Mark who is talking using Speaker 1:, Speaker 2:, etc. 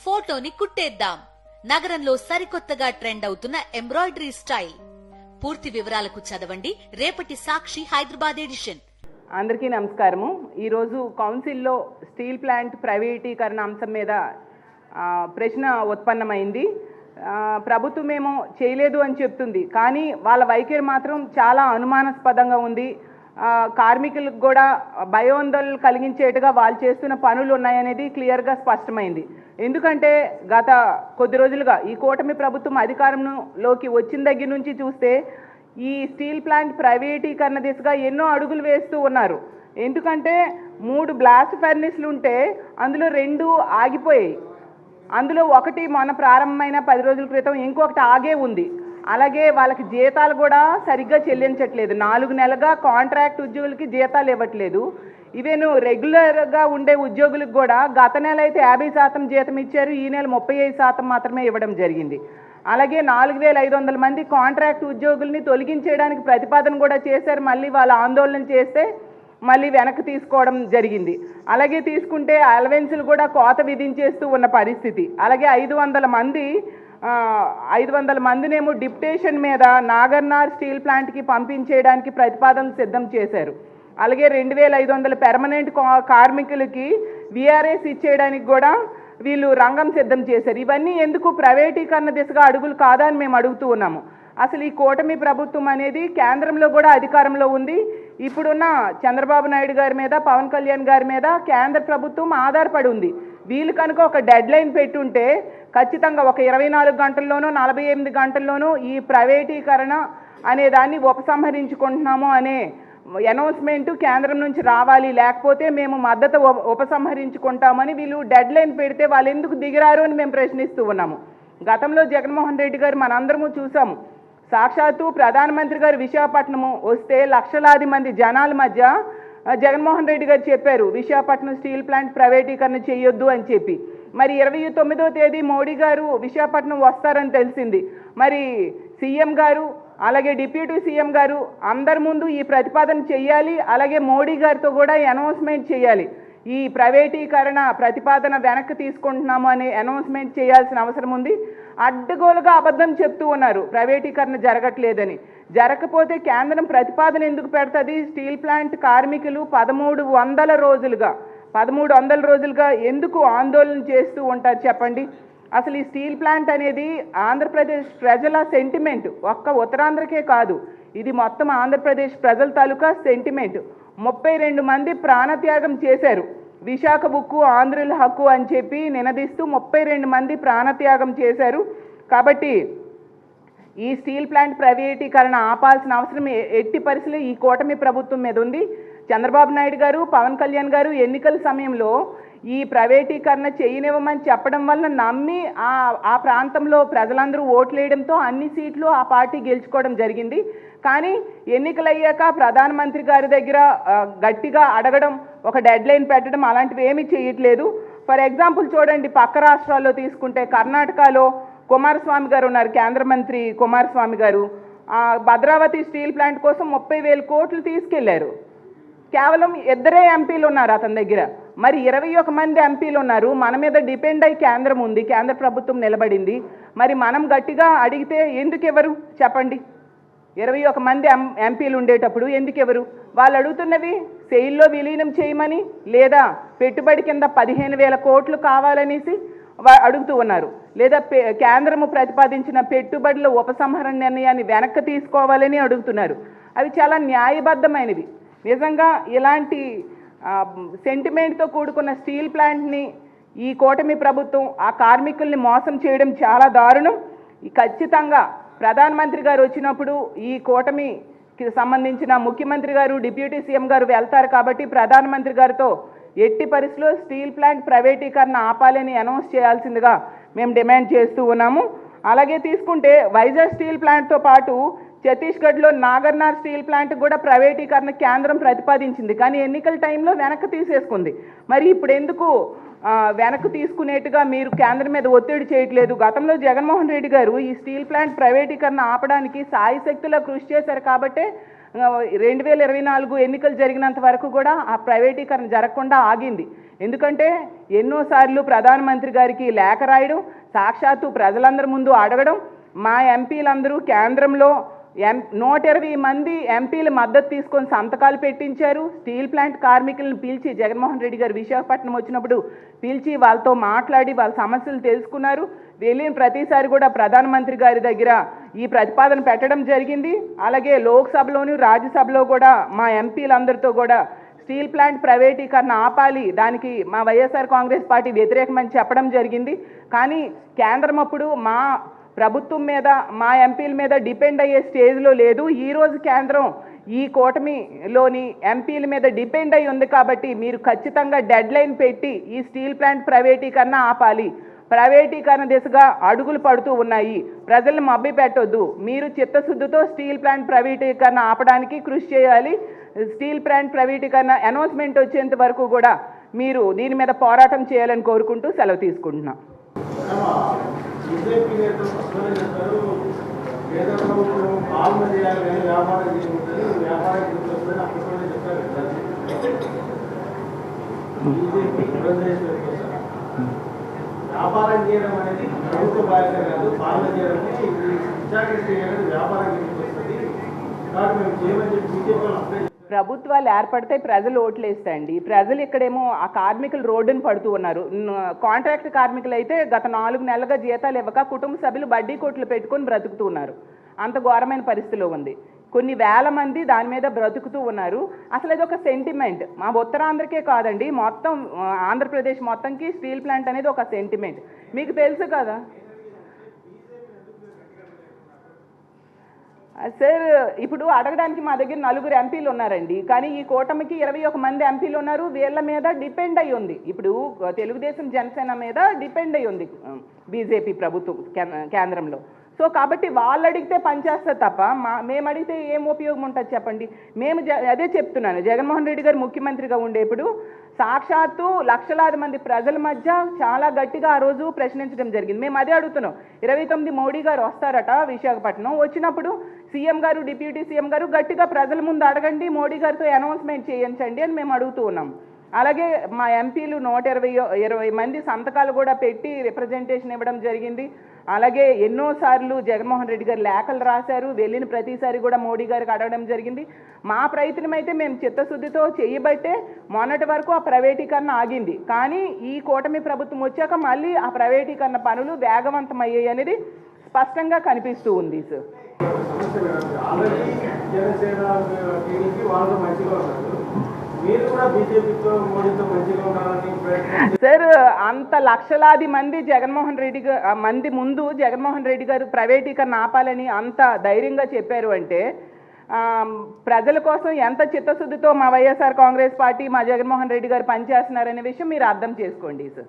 Speaker 1: ఫోటోని కుట్టేద్దాం. నగరంలో సరికొత్తగా ట్రెండ్ అవుతున్న ఎంబ్రాయిడరీ స్టైల్. పూర్తి వివరాలకు చదవండి రేపటి సాక్షి హైదరాబాద్ ఎడిషన్.
Speaker 2: అందరికీ నమస్కారము. ఈరోజు కౌన్సిల్లో స్టీల్ ప్లాంట్ ప్రైవేటీకరణ అంశం మీద ప్రశ్న ఉత్పన్నమైంది. ప్రభుత్వమేమో చేయలేదు అని చెప్తుంది, కానీ వాళ్ళ వైఖరి మాత్రం చాలా అనుమానాస్పదంగా ఉంది. కార్మికులకు కూడా భయోందోళనలు కలిగించేట్టుగా వాళ్ళు చేస్తున్న పనులు ఉన్నాయనేది క్లియర్గా స్పష్టమైంది. ఎందుకంటే గత కొద్ది రోజులుగా ఈ కూటమి ప్రభుత్వం అధికారంలోకి వచ్చిన దగ్గర నుంచి చూస్తే ఈ స్టీల్ ప్లాంట్ ప్రైవేటీకరణ దిశగా ఎన్నో అడుగులు వేస్తూ ఉన్నారు. ఎందుకంటే 3 బ్లాస్ట్ ఫర్నేస్లు ఉంటే అందులో 2 ఆగిపోయాయి. అందులో ఒకటి మొన్న ప్రారంభమైన 10 రోజుల క్రితం, ఇంకొకటి ఆగే ఉంది. అలాగే వాళ్ళకి జీతాలు కూడా సరిగ్గా చెల్లించట్లేదు. 4 నెలలుగా కాంట్రాక్ట్ ఉద్యోగులకి జీతాలు ఇవ్వట్లేదు. ఇవేను రెగ్యులర్గా ఉండే ఉద్యోగులకు కూడా గత నెల అయితే 50% జీతం ఇచ్చారు, ఈ నెల 35% మాత్రమే ఇవ్వడం జరిగింది. అలాగే 4500 మంది కాంట్రాక్ట్ ఉద్యోగుల్ని తొలగించేయడానికి ప్రతిపాదన కూడా చేశారు. మళ్ళీ వాళ్ళు ఆందోళన చేస్తే మళ్ళీ వెనక్కి తీసుకోవడం జరిగింది. అలాగే తీసుకుంటే అలవెన్సులు కూడా కోత విధించేస్తూ ఉన్న పరిస్థితి. అలాగే 500 మందినేమో డిప్యుటేషన్ మీద నాగర్నార్ స్టీల్ ప్లాంట్కి పంపించేయడానికి ప్రతిపాదనలు సిద్ధం చేశారు. అలాగే 2500 పెర్మనెంట్ కార్మికులకి విఆర్ఎస్ ఇచ్చేయడానికి కూడా వీళ్ళు రంగం సిద్ధం చేశారు. ఇవన్నీ ఎందుకు? ప్రైవేటీకరణ దిశగా అడుగులు కాదా అని మేము అడుగుతూ ఉన్నాము. అసలు ఈ కూటమి ప్రభుత్వం అనేది కేంద్రంలో కూడా అధికారంలో ఉంది. ఇప్పుడున్న చంద్రబాబు నాయుడు గారి మీద, పవన్ కళ్యాణ్ గారి మీద కేంద్ర ప్రభుత్వం ఆధారపడి ఉంది. వీళ్ళు కనుక ఒక డెడ్ లైన్ పెట్టుంటే ఖచ్చితంగా ఒక 24 గంటల్లోనూ 48 గంటల్లోనూ ఈ ప్రైవేటీకరణ అనే దాన్ని ఉపసంహరించుకుంటున్నాము అనే అనౌన్స్మెంట్ కేంద్రం నుంచి రావాలి. లేకపోతే మేము మద్దతు ఉపసంహరించుకుంటామని వీళ్ళు డెడ్ లైన్ పెడితే వాళ్ళు ఎందుకు దిగిరారు అని మేము ప్రశ్నిస్తూ ఉన్నాము. గతంలో జగన్మోహన్ రెడ్డి గారు మనందరము చూసాము. సాక్షాత్తు ప్రధానమంత్రి గారు విశాఖపట్నము వస్తే లక్షలాది మంది జనాల మధ్య జగన్మోహన్ రెడ్డి గారు చెప్పారు విశాఖపట్నం స్టీల్ ప్లాంట్ ప్రైవేటీకరణ చేయొద్దు అని చెప్పి. మరి 29వ తేదీ మోడీ గారు విశాఖపట్నం వస్తారని తెలిసింది. మరి సీఎం గారు అలాగే డిప్యూటీ సీఎం గారు అందరి ముందు ఈ ప్రతిపాదన చేయాలి. అలాగే మోడీ గారితో కూడా అనౌన్స్మెంట్ చేయాలి. ఈ ప్రైవేటీకరణ ప్రతిపాదన వెనక్కి తీసుకుంటున్నాము అనే అనౌన్స్మెంట్ చేయాల్సిన అవసరం ఉంది. అడ్డగోలుగా అబద్ధం చెప్తూ ఉన్నారు ప్రైవేటీకరణ జరగట్లేదని. జరగకపోతే కేంద్రం ప్రతిపాదన ఎందుకు పెడుతుంది? స్టీల్ ప్లాంట్ కార్మికులు 1300 రోజులుగా ఎందుకు ఆందోళన చేస్తూ ఉంటారు చెప్పండి. అసలు ఈ స్టీల్ ప్లాంట్ అనేది ఆంధ్రప్రదేశ్ ప్రజల సెంటిమెంట్. ఒక్క ఉత్తరాంధ్రకే కాదు, ఇది మొత్తం ఆంధ్రప్రదేశ్ ప్రజల తాలూకా సెంటిమెంట్. 32 మంది ప్రాణత్యాగం చేశారు. విశాఖ ఉక్కు ఆంధ్రుల హక్కు అని చెప్పి నినదిస్తూ 32 మంది ప్రాణత్యాగం చేశారు. కాబట్టి ఈ స్టీల్ ప్లాంట్ ప్రైవేటీకరణ ఆపాల్సిన అవసరం ఎట్టి పరిస్థితుల్లో ఈ కూటమి ప్రభుత్వం మీద ఉంది. చంద్రబాబు నాయుడు గారు, పవన్ కళ్యాణ్ గారు ఎన్నికల సమయంలో ఈ ప్రైవేటీకరణ చేయనివ్వమని చెప్పడం వల్ల నమ్మి ఆ ప్రాంతంలో ప్రజలందరూ ఓట్లు వేయడంతో అన్ని సీట్లు ఆ పార్టీ గెలుచుకోవడం జరిగింది. కానీ ఎన్నికలయ్యాక ప్రధానమంత్రి గారి దగ్గర గట్టిగా అడగడం, ఒక డెడ్ లైన్ పెట్టడం అలాంటివి ఏమీ చేయట్లేదు. ఫర్ ఎగ్జాంపుల్ చూడండి, పక్క రాష్ట్రాల్లో తీసుకుంటే కర్ణాటకలో కుమారస్వామి గారు ఉన్నారు, కేంద్ర మంత్రి కుమారస్వామి గారు. భద్రావతి స్టీల్ ప్లాంట్ కోసం 30,000 కోట్లు తీసుకెళ్లారు. కేవలం 2 ఎంపీలు ఉన్నారు అతని దగ్గర. మరి 21 మంది ఎంపీలు ఉన్నారు. మన మీద డిపెండ్ అయ్యి కేంద్రం ఉంది, కేంద్ర ప్రభుత్వం నిలబడింది. మరి మనం గట్టిగా అడిగితే ఎందుకు ఎవరు చెప్పండి? 21 మంది ఎంపీలు ఉండేటప్పుడు ఎందుకు ఎవరు? వాళ్ళు అడుగుతున్నవి సెయిల్లో విలీనం చేయమని, లేదా పెట్టుబడి కింద 15,000 కోట్లు కావాలనేసి అడుగుతూ ఉన్నారు, లేదా కేంద్రము ప్రతిపాదించిన పెట్టుబడుల ఉపసంహరణ నిర్ణయాన్ని వెనక్కి తీసుకోవాలని అడుగుతున్నారు. అవి చాలా న్యాయబద్ధమైనవి. నిజంగా ఇలాంటి సెంటిమెంట్తో కూడుకున్న స్టీల్ ప్లాంట్ని ఈ కూటమి ప్రభుత్వం ఆ కార్మికుల్ని మోసం చేయడం చాలా దారుణం. ఖచ్చితంగా ప్రధానమంత్రి గారు వచ్చినప్పుడు ఈ కూటమికి సంబంధించిన ముఖ్యమంత్రి గారు, డిప్యూటీ సీఎం గారు వెళ్తారు. కాబట్టి ప్రధానమంత్రి గారితో ఎట్టి పరిస్థితుల్లో స్టీల్ ప్లాంట్ ప్రైవేటీకరణ ఆపాలని అనౌన్స్ చేయాల్సిందిగా మేము డిమాండ్ చేస్తూ ఉన్నాము. అలాగే తీసుకుంటే వైజాగ్ స్టీల్ ప్లాంట్తో పాటు ఛత్తీస్గఢ్లో నాగర్నార్ స్టీల్ ప్లాంట్ కూడా ప్రైవేటీకరణ కేంద్రం ప్రతిపాదించింది, కానీ ఎన్నికల టైంలో వెనక్కి తీసేసుకుంది. మరి ఇప్పుడు ఎందుకు వెనక్కి తీసుకునేట్టుగా మీరు కేంద్రం మీద ఒత్తిడి చేయట్లేదు? గతంలో జగన్మోహన్ రెడ్డి గారు ఈ స్టీల్ ప్లాంట్ ప్రైవేటీకరణ ఆపడానికి సాయశక్తులా కృషి చేశారు. కాబట్టే 2024 ఎన్నికలు జరిగినంత వరకు కూడా ఆ ప్రైవేటీకరణ జరగకుండా ఆగింది. ఎందుకంటే ఎన్నోసార్లు ప్రధానమంత్రి గారికి లేఖ రాయడం, సాక్షాత్తు ప్రజలందరి ముందు అడగడం, మా ఎంపీలందరూ కేంద్రంలో 120 మంది ఎంపీల మద్దతు తీసుకొని సంతకాలు పెట్టించారు. స్టీల్ ప్లాంట్ కార్మికులను పిలిచి జగన్మోహన్ రెడ్డి గారు విశాఖపట్నం వచ్చినప్పుడు పిలిచి వాళ్ళతో మాట్లాడి వాళ్ళ సమస్యలు తెలుసుకున్నారు. వెళ్ళిన ప్రతిసారి కూడా ప్రధానమంత్రి గారి దగ్గర ఈ ప్రతిపాదన పెట్టడం జరిగింది. అలాగే లోక్సభలోను రాజ్యసభలో కూడా మా ఎంపీలందరితో కూడా స్టీల్ ప్లాంట్ ప్రైవేటీకరణ ఆపాలి, దానికి మా వైఎస్ఆర్ కాంగ్రెస్ పార్టీ వ్యతిరేకమని చెప్పడం జరిగింది. కానీ కేంద్రం అప్పుడు మా ప్రభుత్వం మీద, మా ఎంపీల మీద డిపెండ్ అయ్యే స్టేజ్లో లేదు. ఈరోజు కేంద్రం ఈ కూటమిలోని ఎంపీల మీద డిపెండ్ అయి ఉంది. కాబట్టి మీరు ఖచ్చితంగా డెడ్ లైన్ పెట్టి ఈ స్టీల్ ప్లాంట్ ప్రైవేటీకరణ ఆపాలి. ప్రైవేటీకరణ దిశగా అడుగులు పడుతూ ఉన్నాయి. ప్రజలను మభ్య పెట్టొద్దు. మీరు చిత్తశుద్ధితో స్టీల్ ప్లాంట్ ప్రైవేటీకరణ ఆపడానికి కృషి చేయాలి. స్టీల్ ప్లాంట్ ప్రైవేటీకరణ అనౌన్స్మెంట్ వచ్చేంత వరకు కూడా మీరు దీని మీద పోరాటం చేయాలని కోరుకుంటూ సెలవు తీసుకుంటున్నాం.
Speaker 3: బీజేపీ నేతలు పక్కనే చెప్పారు, పేద ప్రభుత్వం పాలన చేయాలి కానీ వ్యాపారం చేయకూడదు, వ్యాపారం వస్తుందని అప్పట్లోనే చెప్పారు. బీజేపీ ప్రజలు వ్యాపారం చేయడం అనేది ప్రభుత్వ బాధ్యత కాదు, పాలన చేయడం విశాఖ అనేది వ్యాపారం కిందకి వస్తుంది. కాబట్టి మేము చేయమని చెప్పి బీజేపీ వాళ్ళు అప్లై.
Speaker 2: ప్రభుత్వాలు ఏర్పడితే ప్రజలు ఓట్లేస్తాయండి. ప్రజలు ఇక్కడేమో ఆ కార్మికులు రోడ్డును పడుతూ ఉన్నారు. కాంట్రాక్ట్ కార్మికులు అయితే గత 4 నెలలుగా జీతాలు ఇవ్వక కుటుంబ సభ్యులు బడ్డీ కోట్లు పెట్టుకొని బ్రతుకుతూ ఉన్నారు. అంత ఘోరమైన పరిస్థితిలో ఉంది. కొన్ని వేల మంది దాని మీద బ్రతుకుతూ ఉన్నారు. అసలు ఇది ఒక సెంటిమెంట్. మా ఉత్తరాంధ్రకే కాదండి, మొత్తం ఆంధ్రప్రదేశ్ మొత్తంకి స్టీల్ ప్లాంట్ అనేది ఒక సెంటిమెంట్. మీకు తెలుసు కదా సార్. ఇప్పుడు అడగడానికి మా దగ్గర 4 ఎంపీలు ఉన్నారండి. కానీ ఈ కూటమికి 21 మంది ఎంపీలు ఉన్నారు. వీళ్ళ మీద డిపెండ్ అయి ఉంది. ఇప్పుడు తెలుగుదేశం జనసేన మీద డిపెండ్ అయి ఉంది బీజేపీ ప్రభుత్వం కేంద్రంలో. సో కాబట్టి వాళ్ళు అడిగితే పనిచేస్తారు తప్ప మేము అడిగితే ఏం ఉపయోగం ఉంటుంది చెప్పండి. మేము అదే చెప్తున్నాను, జగన్మోహన్ రెడ్డి గారు ముఖ్యమంత్రిగా ఉండేప్పుడు సాక్షాత్తు లక్షలాది మంది ప్రజల మధ్య చాలా గట్టిగా ఆ రోజు ప్రశ్నించడం జరిగింది. మేము అదే అడుగుతున్నాం. 29 మోడీ గారు వస్తారట విశాఖపట్నం. వచ్చినప్పుడు సీఎం గారు, డిప్యూటీ సీఎం గారు గట్టిగా ప్రజల ముందు అడగండి, మోడీ గారితో అనౌన్స్మెంట్ చేయించండి అని మేము అడుగుతూ ఉన్నాం. అలాగే మా ఎంపీలు 120 మంది సంతకాలు కూడా పెట్టి రిప్రజెంటేషన్ ఇవ్వడం జరిగింది. అలాగే ఎన్నోసార్లు జగన్మోహన్ రెడ్డి గారు లేఖలు రాశారు. వెళ్ళిన ప్రతిసారి కూడా మోడీ గారికి అడగడం జరిగింది. మా ప్రయత్నం అయితే మేము చిత్తశుద్ధితో చేయబట్టే మొన్నటి వరకు ఆ ప్రైవేటీకరణ ఆగింది. కానీ ఈ కూటమి ప్రభుత్వం వచ్చాక మళ్ళీ ఆ ప్రైవేటీకరణ పనులు వేగవంతమయ్యాయి అనేది స్పష్టంగా కనిపిస్తూ ఉంది సార్. సార్ అంత లక్షలాది మంది ముందు జగన్మోహన్ రెడ్డి గారు ప్రైవేటీకరణ ఆపాలని అంత ధైర్యంగా చెప్పారు అంటే ప్రజల కోసం ఎంత చిత్తశుద్ధితో మా వైఎస్ఆర్ కాంగ్రెస్ పార్టీ, మా జగన్మోహన్ రెడ్డి గారు పనిచేస్తున్నారనే విషయం మీరు అర్థం చేసుకోండి సార్.